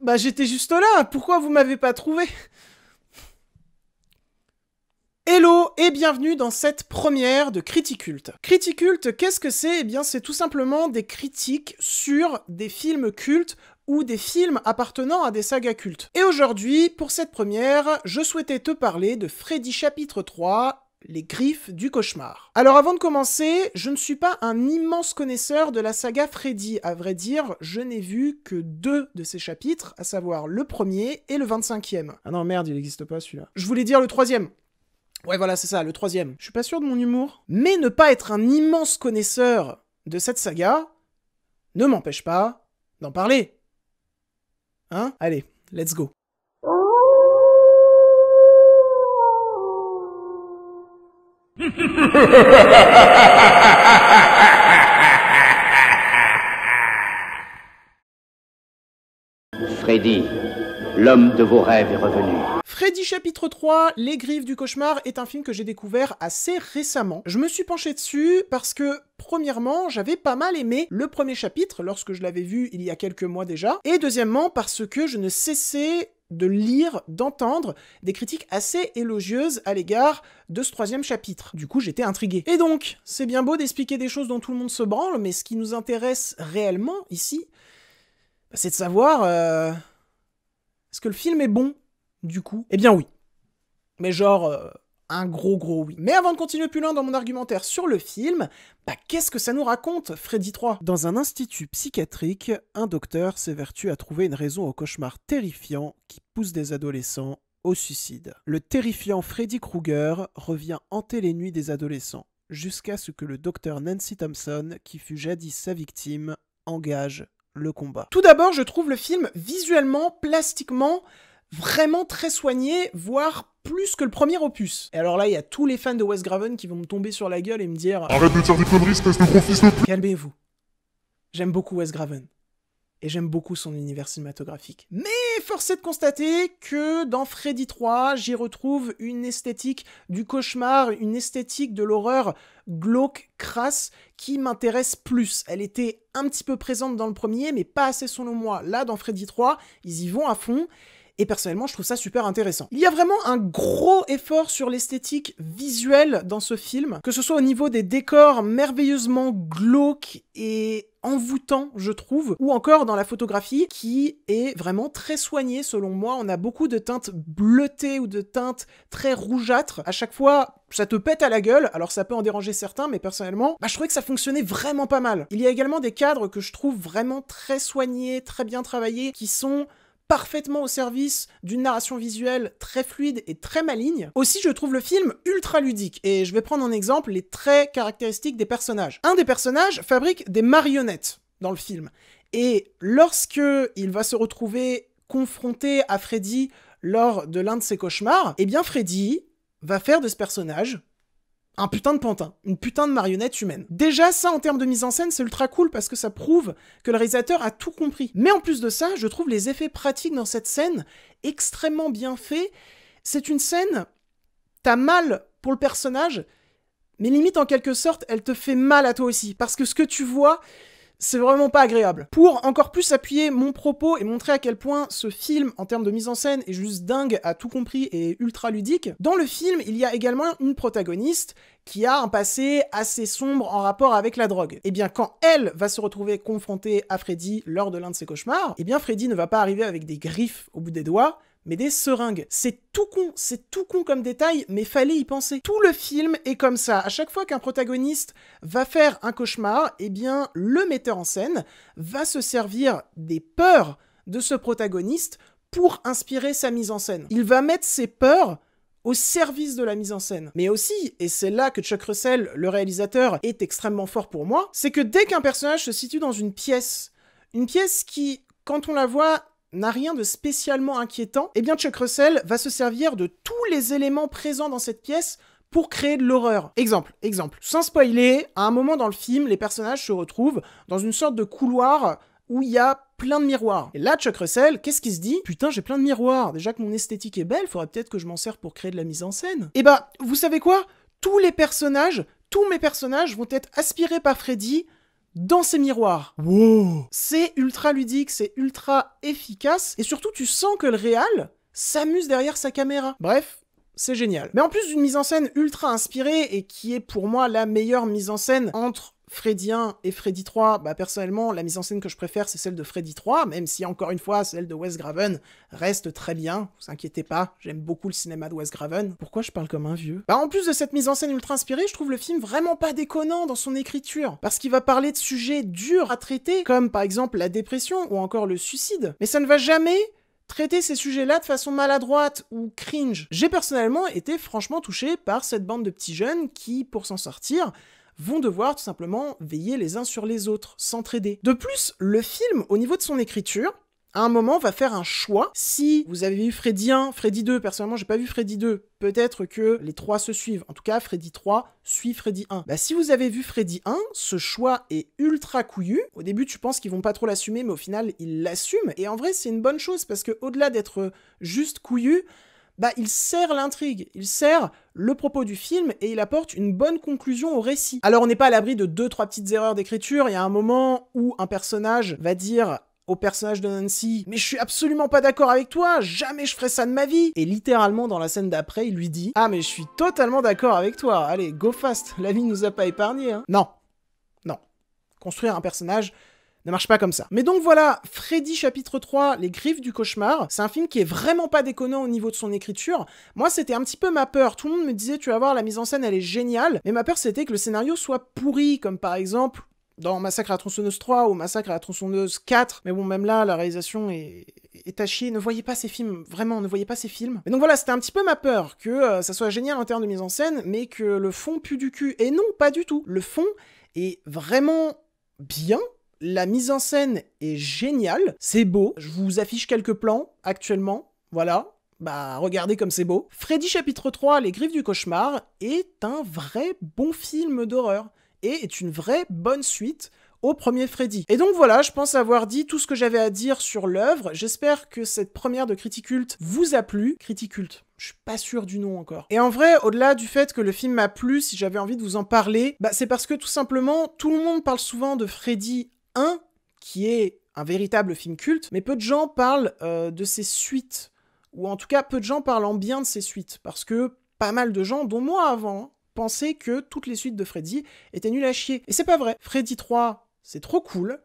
Bah j'étais juste là, pourquoi vous m'avez pas trouvé? Hello et bienvenue dans cette première de Criticulte. Criticulte, qu'est-ce que c'est? Eh bien c'est tout simplement des critiques sur des films cultes ou des films appartenant à des sagas cultes. Et aujourd'hui, pour cette première, je souhaitais te parler de Freddy chapitre 3, les griffes du cauchemar. Alors avant de commencer, je ne suis pas un immense connaisseur de la saga Freddy. À vrai dire, je n'ai vu que 2 de ces chapitres, à savoir le premier et le 25e. Ah non merde, il n'existe pas celui-là. Je voulais dire le 3e. Ouais voilà, c'est ça, le 3e. Je suis pas sûr de mon humour. Mais ne pas être un immense connaisseur de cette saga ne m'empêche pas d'en parler. Hein? Allez, let's go. Freddy, l'homme de vos rêves est revenu. Freddy chapitre 3, Les griffes du cauchemar est un film que j'ai découvert assez récemment. Je me suis penché dessus parce que, premièrement, j'avais pas mal aimé le premier chapitre lorsque je l'avais vu il y a quelques mois déjà, et deuxièmement parce que je ne cessais de lire, d'entendre des critiques assez élogieuses à l'égard de ce 3e chapitre. Du coup, j'étais intrigué. Et donc, c'est bien beau d'expliquer des choses dont tout le monde se branle, mais ce qui nous intéresse réellement, ici, c'est de savoir... est-ce que le film est bon, du coup? Eh bien oui. Mais genre... un gros oui. Mais avant de continuer plus loin dans mon argumentaire sur le film, qu'est-ce que ça nous raconte, Freddy 3? Dans un institut psychiatrique, un docteur s'évertue à trouver une raison au cauchemar terrifiant qui pousse des adolescents au suicide. Le terrifiant Freddy Krueger revient hanter les nuits des adolescents, jusqu'à ce que le docteur Nancy Thompson, qui fut jadis sa victime, engage le combat. Tout d'abord, je trouve le film visuellement, plastiquement, vraiment très soigné, voire plus que le premier opus. Et alors là, il y a tous les fans de Wes Craven qui vont me tomber sur la gueule et me dire « Arrête de dire des conneries, espèce de gros fils de pute !» Calmez-vous. J'aime beaucoup Wes Craven. Et j'aime beaucoup son univers cinématographique. Mais force est de constater que dans Freddy 3, j'y retrouve une esthétique du cauchemar, une esthétique de l'horreur glauque, crasse, qui m'intéresse plus. Elle était un petit peu présente dans le premier, mais pas assez selon moi. Là, dans Freddy 3, ils y vont à fond. Et personnellement, je trouve ça super intéressant. Il y a vraiment un gros effort sur l'esthétique visuelle dans ce film, que ce soit au niveau des décors merveilleusement glauques et envoûtants, je trouve, ou encore dans la photographie, qui est vraiment très soignée, selon moi. On a beaucoup de teintes bleutées ou de teintes très rougeâtres. À chaque fois, ça te pète à la gueule, alors ça peut en déranger certains, mais personnellement, je trouvais que ça fonctionnait vraiment pas mal. Il y a également des cadres que je trouve vraiment très soignés, très bien travaillés, qui sont parfaitement au service d'une narration visuelle très fluide et très maligne. Aussi, je trouve le film ultra ludique, et je vais prendre en exemple les traits caractéristiques des personnages. Un des personnages fabrique des marionnettes dans le film, et lorsque il va se retrouver confronté à Freddy lors de l'un de ses cauchemars, eh bien Freddy va faire de ce personnage un putain de pantin, une putain de marionnette humaine. Déjà, ça, en termes de mise en scène, c'est ultra cool parce que ça prouve que le réalisateur a tout compris. Mais en plus de ça, je trouve les effets pratiques dans cette scène extrêmement bien faits. C'est une scène, t'as mal pour le personnage, mais limite, en quelque sorte, elle te fait mal à toi aussi. Parce que ce que tu vois, c'est vraiment pas agréable. Pour encore plus appuyer mon propos et montrer à quel point ce film, en termes de mise en scène, est juste dingue, a tout compris et ultra ludique, dans le film, il y a également une protagoniste qui a un passé assez sombre en rapport avec la drogue. Et bien, quand elle va se retrouver confrontée à Freddy lors de l'un de ses cauchemars, et bien Freddy ne va pas arriver avec des griffes au bout des doigts, mais des seringues. C'est tout con comme détail, mais fallait y penser. Tout le film est comme ça. À chaque fois qu'un protagoniste va faire un cauchemar, eh bien, le metteur en scène va se servir des peurs de ce protagoniste pour inspirer sa mise en scène. Il va mettre ses peurs au service de la mise en scène. Mais aussi, et c'est là que Chuck Russell, le réalisateur, est extrêmement fort pour moi, c'est que dès qu'un personnage se situe dans une pièce qui, quand on la voit, n'a rien de spécialement inquiétant, eh bien Chuck Russell va se servir de tous les éléments présents dans cette pièce pour créer de l'horreur. Exemple. Sans spoiler, à un moment dans le film, les personnages se retrouvent dans une sorte de couloir où il y a plein de miroirs. Et là, Chuck Russell, qu'est-ce qu'il se dit? Putain, j'ai plein de miroirs. Déjà que mon esthétique est belle, faudrait peut-être que je m'en sers pour créer de la mise en scène. Et vous savez quoi? Tous mes personnages vont être aspirés par Freddy dans ses miroirs. Wow. C'est ultra ludique, c'est ultra efficace, et surtout tu sens que le réal s'amuse derrière sa caméra. Bref, c'est génial. Mais en plus d'une mise en scène ultra inspirée, et qui est pour moi la meilleure mise en scène entre Freddy 1 et Freddy 3, bah personnellement, la mise en scène que je préfère, c'est celle de Freddy 3, même si, encore une fois, celle de Wes Craven reste très bien, vous inquiétez pas, j'aime beaucoup le cinéma de Wes Craven. Pourquoi je parle comme un vieux? Bah en plus de cette mise en scène ultra inspirée, je trouve le film vraiment pas déconnant dans son écriture, parce qu'il va parler de sujets durs à traiter, comme par exemple la dépression ou encore le suicide, mais ça ne va jamais traiter ces sujets-là de façon maladroite ou cringe. J'ai personnellement été franchement touché par cette bande de petits jeunes qui, pour s'en sortir, vont devoir tout simplement veiller les uns sur les autres, s'entraider. De plus, le film, au niveau de son écriture, à un moment, va faire un choix. Si vous avez vu Freddy 1, Freddy 2, personnellement, j'ai pas vu Freddy 2, peut-être que les trois se suivent. En tout cas, Freddy 3 suit Freddy 1. Bah, si vous avez vu Freddy 1, ce choix est ultra couillu. Au début, tu penses qu'ils vont pas trop l'assumer, mais au final, ils l'assument. Et en vrai, c'est une bonne chose, parce que au-delà d'être juste couillu, bah, il sert l'intrigue, il sert le propos du film et il apporte une bonne conclusion au récit. Alors on n'est pas à l'abri de 2-3 petites erreurs d'écriture, il y a un moment où un personnage va dire au personnage de Nancy « Mais je suis absolument pas d'accord avec toi, jamais je ferais ça de ma vie !» Et littéralement dans la scène d'après, il lui dit « Ah mais je suis totalement d'accord avec toi, allez, go fast, la vie nous a pas épargnés, hein !» Non, non. Construire un personnage ne marche pas comme ça. Mais donc voilà, Freddy chapitre 3, Les Griffes du Cauchemar, c'est un film qui est vraiment pas déconnant au niveau de son écriture. Moi, c'était un petit peu ma peur. Tout le monde me disait, tu vas voir, la mise en scène, elle est géniale. Mais ma peur, c'était que le scénario soit pourri, comme par exemple dans Massacre à la tronçonneuse 3 ou Massacre à la tronçonneuse 4. Mais bon, même là, la réalisation est à chier. Ne voyez pas ces films, vraiment, ne voyez pas ces films. Mais donc voilà, c'était un petit peu ma peur, que ça soit génial en termes de mise en scène, mais que le fond pue du cul. Et non, pas du tout. Le fond est vraiment bien. La mise en scène est géniale, c'est beau, je vous affiche quelques plans actuellement, voilà, bah regardez comme c'est beau. Freddy chapitre 3, Les Griffes du Cauchemar est un vrai bon film d'horreur, et est une vraie bonne suite au premier Freddy. Et donc voilà, je pense avoir dit tout ce que j'avais à dire sur l'œuvre, j'espère que cette première de Criticult vous a plu. Criticult, je suis pas sûr du nom encore. Et en vrai, au-delà du fait que le film m'a plu, si j'avais envie de vous en parler, bah c'est parce que tout simplement, tout le monde parle souvent de Freddy 1, qui est un véritable film culte, mais peu de gens parlent de ses suites, ou en tout cas peu de gens parlent en bien de ses suites, parce que pas mal de gens, dont moi avant, pensaient que toutes les suites de Freddy étaient nulles à chier. Et c'est pas vrai. Freddy 3, c'est trop cool.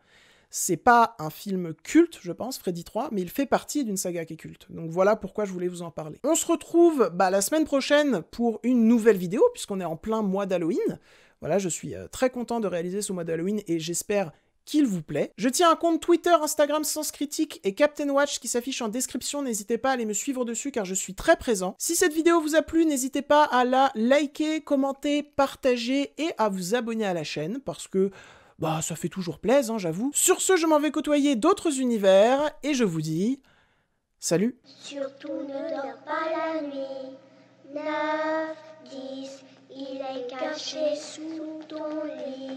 C'est pas un film culte, je pense, Freddy 3, mais il fait partie d'une saga qui est culte. Donc voilà pourquoi je voulais vous en parler. On se retrouve la semaine prochaine pour une nouvelle vidéo, puisqu'on est en plein mois d'Halloween. Voilà, je suis très content de réaliser ce mois d'Halloween, et j'espère qu'il vous plaît. Je tiens un compte Twitter, Instagram, Sens Critique et Captain Watch qui s'affiche en description, n'hésitez pas à aller me suivre dessus car je suis très présent. Si cette vidéo vous a plu, n'hésitez pas à la liker, commenter, partager et à vous abonner à la chaîne parce que bah ça fait toujours plaisir, hein, j'avoue. Sur ce, je m'en vais côtoyer d'autres univers et je vous dis salut. Surtout ne dors pas la nuit. 9, 10, il est caché sous ton lit.